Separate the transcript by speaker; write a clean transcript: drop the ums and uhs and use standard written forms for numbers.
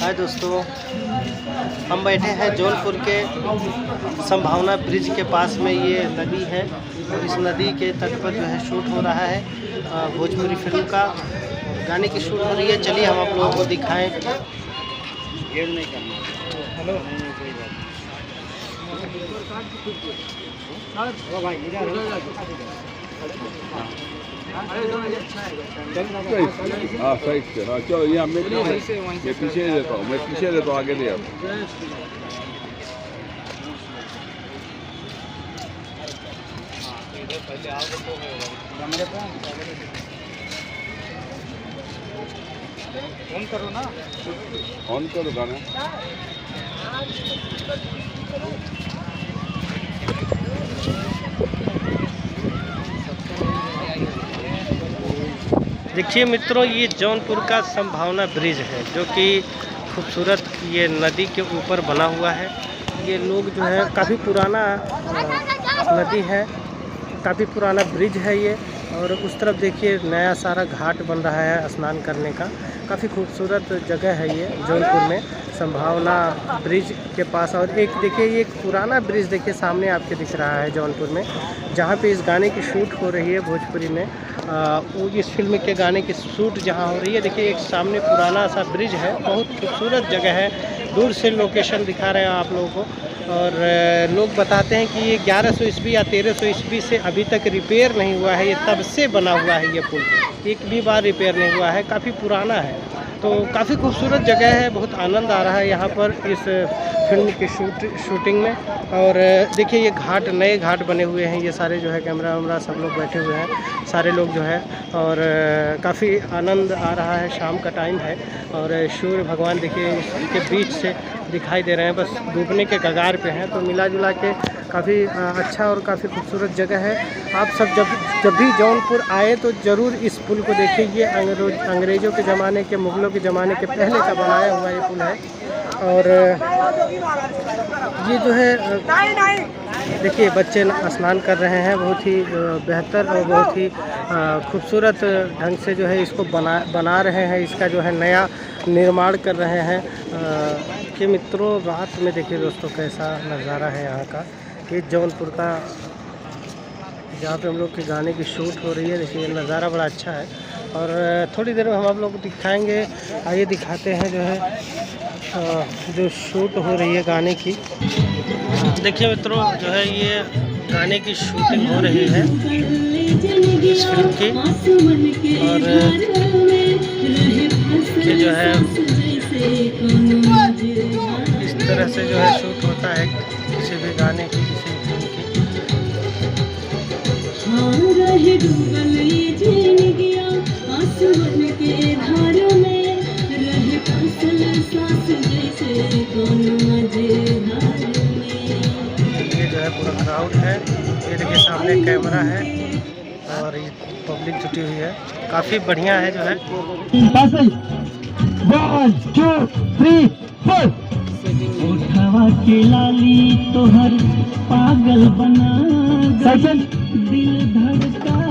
Speaker 1: हाय दोस्तों, हम बैठे हैं जौनपुर के संभावना ब्रिज के पास में। ये नदी है और इस नदी के तट पर जो है शूट हो रहा है भोजपुरी फिल्म का, गाने की शूट हो रही है। चलिए हम आप लोगों को दिखाएं। हेलो
Speaker 2: हाँ सही से, हाँ चलो यहाँ मैं पीछे देता हूँ, आगे दे आप।
Speaker 1: ऑन करो ना,
Speaker 2: ऑन करो गाना।
Speaker 1: देखिए मित्रों, ये जौनपुर का संभावना ब्रिज है जो कि खूबसूरत ये नदी के ऊपर बना हुआ है। ये लोग जो है, काफ़ी पुराना नदी है, काफ़ी पुराना ब्रिज है ये। और उस तरफ देखिए नया सारा घाट बन रहा है स्नान करने का। काफ़ी खूबसूरत जगह है ये जौनपुर में, संभावना ब्रिज के पास। और एक देखिए, ये एक पुराना ब्रिज देखिए सामने आपके दिख रहा है जौनपुर में, जहाँ पे इस गाने की शूट हो रही है भोजपुरी में। वो इस फिल्म के गाने की शूट जहाँ हो रही है, देखिए एक सामने पुराना सा ब्रिज है, बहुत खूबसूरत जगह है। दूर से लोकेशन दिखा रहे हैं आप लोगों को। और लोग बताते हैं कि ये 1100 ईस्वी या 1300 ईस्वी से अभी तक रिपेयर नहीं हुआ है। ये तब से बना हुआ है, ये पुल एक भी बार रिपेयर नहीं हुआ है, काफ़ी पुराना है। तो काफ़ी खूबसूरत जगह है, बहुत आनंद आ रहा है यहाँ पर इस फिल्म की शूटिंग में। और देखिए ये घाट, नए घाट बने हुए हैं, ये सारे जो है कैमरा वैमरा सब लोग बैठे हुए हैं, सारे लोग जो है। और काफ़ी आनंद आ रहा है, शाम का टाइम है और सूर्य भगवान देखिए इसके बीच से दिखाई दे रहे हैं, बस डूबने के कगार पे हैं। तो मिला जुला के काफ़ी अच्छा और काफ़ी खूबसूरत जगह है। आप सब जब भी जौनपुर आए तो ज़रूर इस पुल को देखिए। ये अंग्रेज़ों के ज़माने के, मुग़लों के ज़माने के पहले का बनाया हुआ ये पुल है। और ये जो है देखिए बच्चे स्नान कर रहे हैं, बहुत ही बेहतर और बहुत ही खूबसूरत ढंग से जो है इसको बना रहे हैं, इसका जो है नया निर्माण कर रहे हैं। कि मित्रों रात में देखिए दोस्तों कैसा नज़ारा है यहाँ का। ये जौनपुर का जहाँ पे हम लोग के गाने की शूट हो रही है, देखिए नज़ारा बड़ा अच्छा है। और थोड़ी देर में हम आप लोग को दिखाएंगे, आइए दिखाते हैं जो है जो शूट हो रही है गाने की। देखिए मित्रों जो है ये गाने की शूटिंग हो रही है इस फिल्म की। और ये जो है इस तरह से जो है शूट होता है किसी भी गाने की, किसी भी फिल्म की। ये जो है पूरा क्राउड है, ये देखिए सामने कैमरा है और ये पब्लिक जुटी हुई है, काफ़ी बढ़िया है जो है।
Speaker 3: 1 2 3 4 उठावा के लाली तोहर पागल बना दिल धड़का